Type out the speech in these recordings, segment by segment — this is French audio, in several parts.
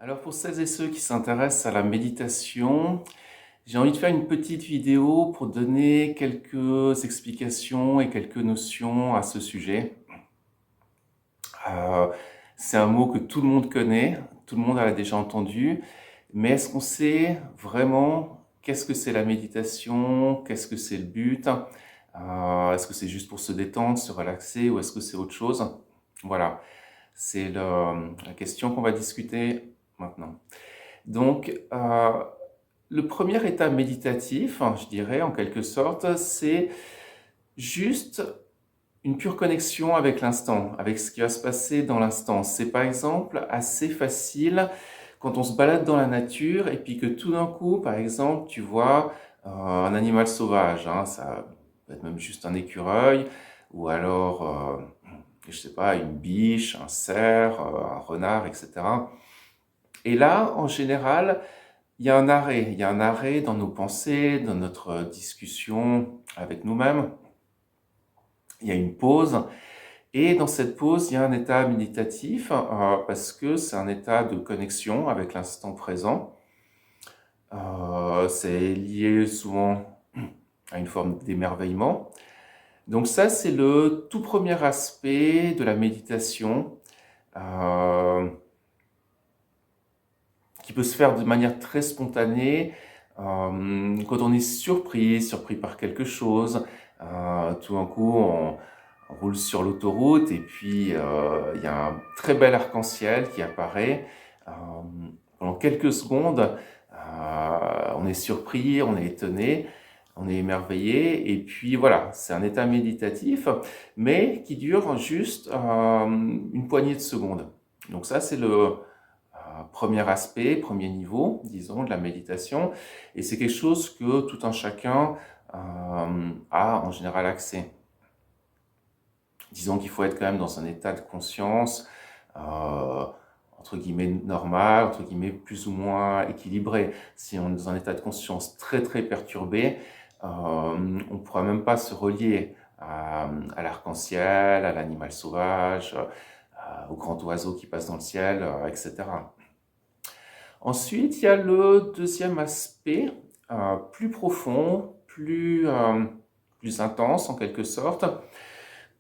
Alors pour celles et ceux qui s'intéressent à la méditation, j'ai envie de faire une petite vidéo pour donner quelques explications et quelques notions à ce sujet. Euh, c'est un mot que tout le monde connaît, tout le monde l'a déjà entendu, mais est-ce qu'on sait vraiment qu'est-ce que c'est la méditation, qu'est-ce que c'est le but? Est-ce que c'est juste pour se détendre, se relaxer, ou est-ce que c'est autre chose? Voilà, c'est la question qu'on va discuter maintenant. Donc, le premier état méditatif, je dirais en quelque sorte, c'est juste une pure connexion avec l'instant, avec ce qui va se passer dans l'instant. C'est par exemple assez facile quand on se balade dans la nature et puis que tout d'un coup, par exemple, tu vois un animal sauvage, hein, ça peut être même juste un écureuil, ou alors, je sais pas, une biche, un cerf, un renard, etc. Et là, en général, il y a un arrêt dans nos pensées, dans notre discussion avec nous-mêmes. Il y a une pause. Et dans cette pause, il y a un état méditatif parce que c'est un état de connexion avec l'instant présent. C'est lié souvent à une forme d'émerveillement. Donc ça, c'est le tout premier aspect de la méditation qui peut se faire de manière très spontanée. Quand on est surpris par quelque chose, tout d'un coup, on roule sur l'autoroute et puis il y a un très bel arc-en-ciel qui apparaît. Euh, Pendant quelques secondes, on est surpris, on est étonné, on est émerveillé et puis voilà, c'est un état méditatif, mais qui dure juste une poignée de secondes. Donc ça, c'est le premier aspect, premier niveau, disons, de la méditation, et c'est quelque chose que tout un chacun a en général accès. Disons qu'il faut être quand même dans un état de conscience, entre guillemets normal, entre guillemets plus ou moins équilibré. Si on est dans un état de conscience très très perturbé, on ne pourra même pas se relier à l'arc-en-ciel, à l'animal sauvage, au grand oiseau qui passe dans le ciel, etc. Ensuite, il y a le deuxième aspect, plus profond, plus intense en quelque sorte,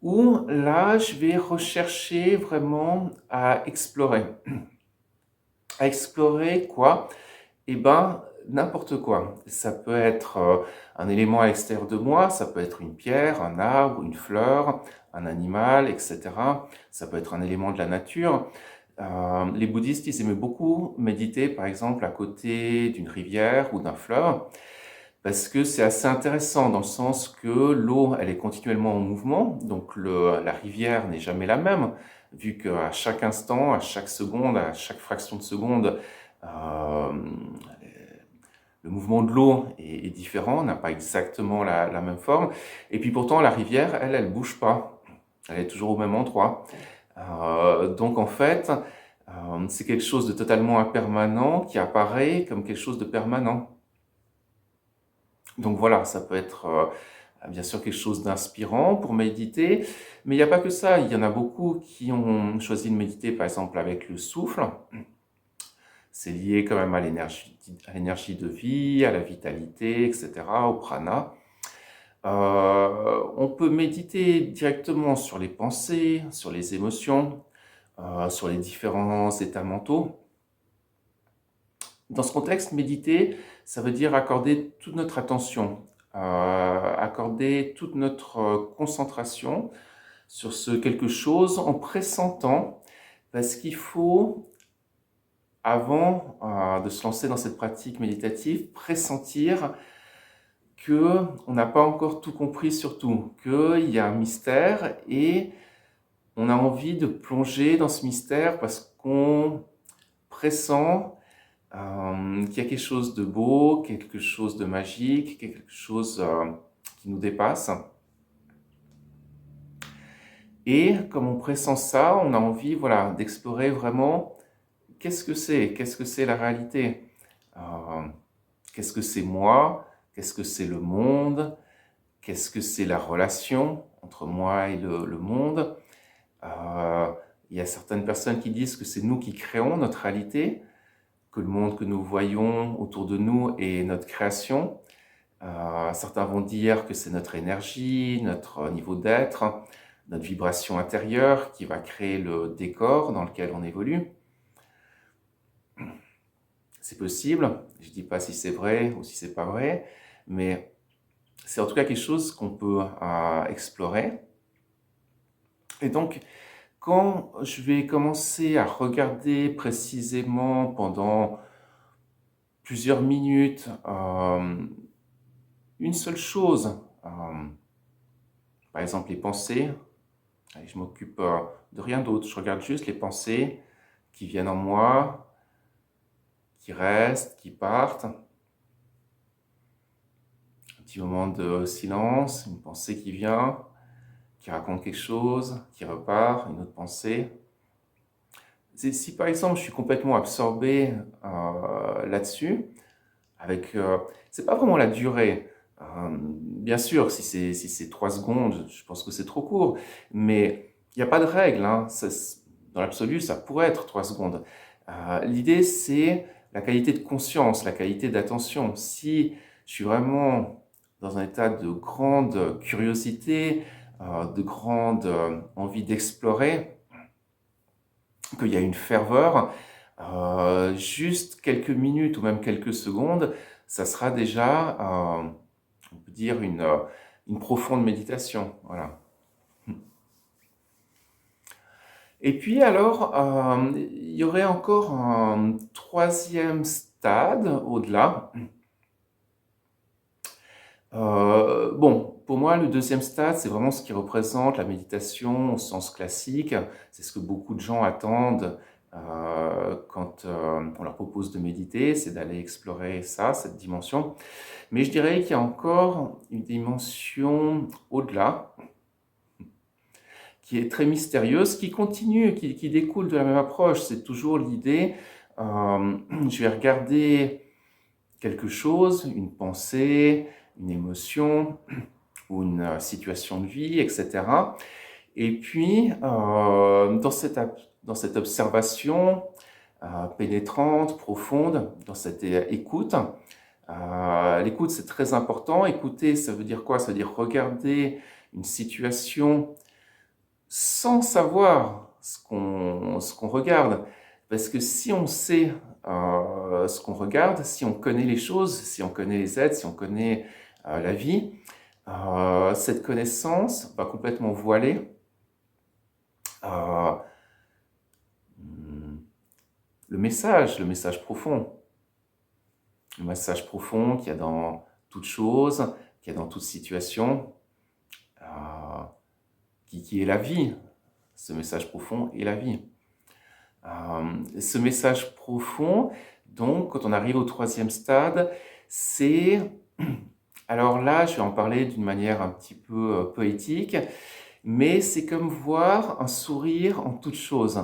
où là, je vais rechercher vraiment à explorer. À explorer quoi? Eh ben, n'importe quoi. Ça peut être un élément à l'extérieur de moi, ça peut être une pierre, un arbre, une fleur, un animal, etc. Ça peut être un élément de la nature. Les bouddhistes, ils aimaient beaucoup méditer, par exemple, à côté d'une rivière ou d'un fleuve, parce que c'est assez intéressant dans le sens que l'eau, elle est continuellement en mouvement, donc la rivière n'est jamais la même, vu qu'à chaque instant, à chaque seconde, à chaque fraction de seconde, euh, le mouvement de l'eau est différent, n'a pas exactement la même forme, et puis pourtant la rivière, elle bouge pas, elle est toujours au même endroit. Donc en fait, c'est quelque chose de totalement impermanent qui apparaît comme quelque chose de permanent. Donc voilà, ça peut être bien sûr quelque chose d'inspirant pour méditer, mais il n'y a pas que ça. Il y en a beaucoup qui ont choisi de méditer par exemple avec le souffle. C'est lié quand même à l'énergie de vie, à la vitalité, etc., au prana. On peut méditer directement sur les pensées, sur les émotions, sur les différents états mentaux. Dans ce contexte, méditer, ça veut dire accorder toute notre attention, accorder toute notre concentration sur ce quelque chose en pressentant, parce qu'il faut, avant de se lancer dans cette pratique méditative, pressentir que on n'a pas encore tout compris sur tout, qu'il y a un mystère et on a envie de plonger dans ce mystère parce qu'on pressent qu'il y a quelque chose de beau, quelque chose de magique, quelque chose qui nous dépasse. Et comme on pressent ça, on a envie, voilà, d'explorer vraiment qu'est-ce que c'est la réalité, Euh, qu'est-ce que c'est moi, qu'est-ce que c'est le monde, qu'est-ce que c'est la relation entre moi et le monde. Euh, il y a certaines personnes qui disent que c'est nous qui créons notre réalité. que le monde que nous voyons autour de nous est notre création. Certains vont dire que c'est notre énergie, notre niveau d'être, notre vibration intérieure qui va créer le décor dans lequel on évolue. C'est possible, je ne dis pas si c'est vrai ou si c'est pas vrai, mais c'est en tout cas quelque chose qu'on peut explorer. Et donc, quand je vais commencer à regarder précisément pendant plusieurs minutes une seule chose, par exemple les pensées, allez, je m'occupe de rien d'autre, je regarde juste les pensées qui viennent en moi, qui restent, qui partent. Un petit moment de silence, une pensée qui vient, qui raconte quelque chose, qui repart, une autre pensée. Si par exemple je suis complètement absorbé là-dessus, avec, c'est pas vraiment la durée. Bien sûr, si c'est 3 secondes, je pense que c'est trop court, mais il n'y a pas de règle, hein. Dans l'absolu, ça pourrait être 3 secondes. L'idée, c'est la qualité de conscience, la qualité d'attention. Si je suis vraiment dans un état de grande curiosité, de grande envie d'explorer, qu'il y a une ferveur, juste quelques minutes ou même quelques secondes, ça sera déjà, on peut dire, une profonde méditation. Voilà. Et puis alors, il y aurait encore un troisième stade au-delà. Bon, pour moi, le deuxième stade, c'est vraiment ce qui représente la méditation au sens classique. C'est ce que beaucoup de gens attendent quand on leur propose de méditer, c'est d'aller explorer ça, cette dimension. Mais je dirais qu'il y a encore une dimension au-delà, qui est très mystérieuse, qui continue, qui découle de la même approche. C'est toujours l'idée, je vais regarder quelque chose, une pensée, une émotion ou une situation de vie, etc. Et puis, dans cette observation pénétrante, profonde, dans cette écoute, l'écoute c'est très important. Écouter, ça veut dire quoi? Ça veut dire regarder une situation sans savoir ce qu'on regarde. Parce que si on sait ce qu'on regarde, si on connaît les choses, si on connaît les êtres, si on connaît la vie, cette connaissance va complètement voiler le message profond. Le message profond qu'il y a dans toute chose, qu'il y a dans toute situation, qui est la vie. Ce message profond est la vie. Ce message profond, donc, quand on arrive au troisième stade, c'est... Alors là, je vais en parler d'une manière un petit peu poétique, mais c'est comme voir un sourire en toute chose.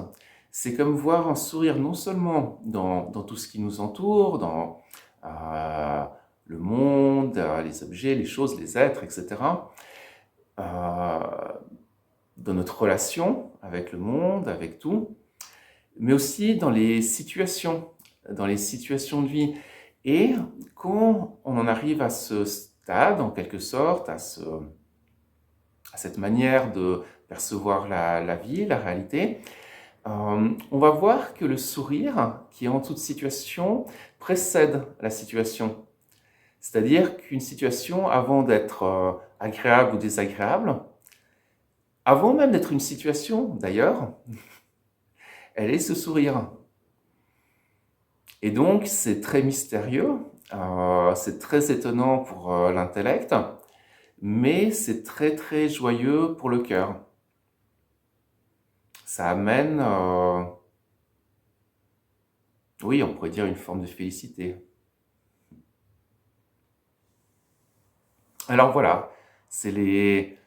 C'est comme voir un sourire non seulement dans tout ce qui nous entoure, dans le monde, les objets, les choses, les êtres, etc. Dans notre relation avec le monde, avec tout, mais aussi dans les situations de vie. Et quand on en arrive à ce stade, en quelque sorte, à cette manière de percevoir la vie, la réalité, on va voir que le sourire, qui est en toute situation, précède la situation. C'est-à-dire qu'une situation, avant d'être agréable ou désagréable, avant même d'être une situation d'ailleurs, elle est ce sourire. Et donc, c'est très mystérieux, c'est très étonnant pour l'intellect, mais c'est très très joyeux pour le cœur. Ça amène, oui, on pourrait dire une forme de félicité. Alors voilà, c'est les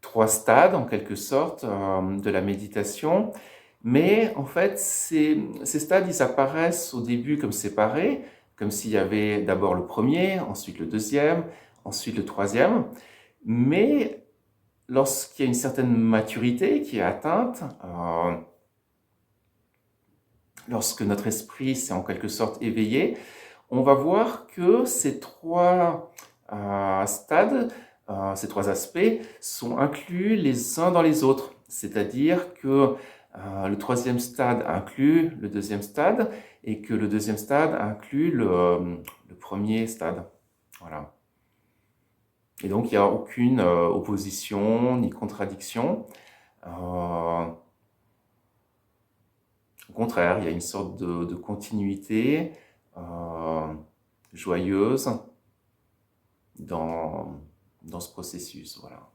3 stades en quelque sorte de la méditation. Mais en fait, ces stades, ils apparaissent au début comme séparés, comme s'il y avait d'abord le premier, ensuite le deuxième, ensuite le troisième. Mais lorsqu'il y a une certaine maturité qui est atteinte, lorsque notre esprit s'est en quelque sorte éveillé, on va voir que ces trois stades, ces trois aspects sont inclus les uns dans les autres. C'est-à-dire que le troisième stade inclut le deuxième stade et que le deuxième stade inclut le premier stade. Voilà. Et donc, il n'y a aucune opposition ni contradiction. Au contraire, il y a une sorte de continuité joyeuse dans ce processus. Voilà.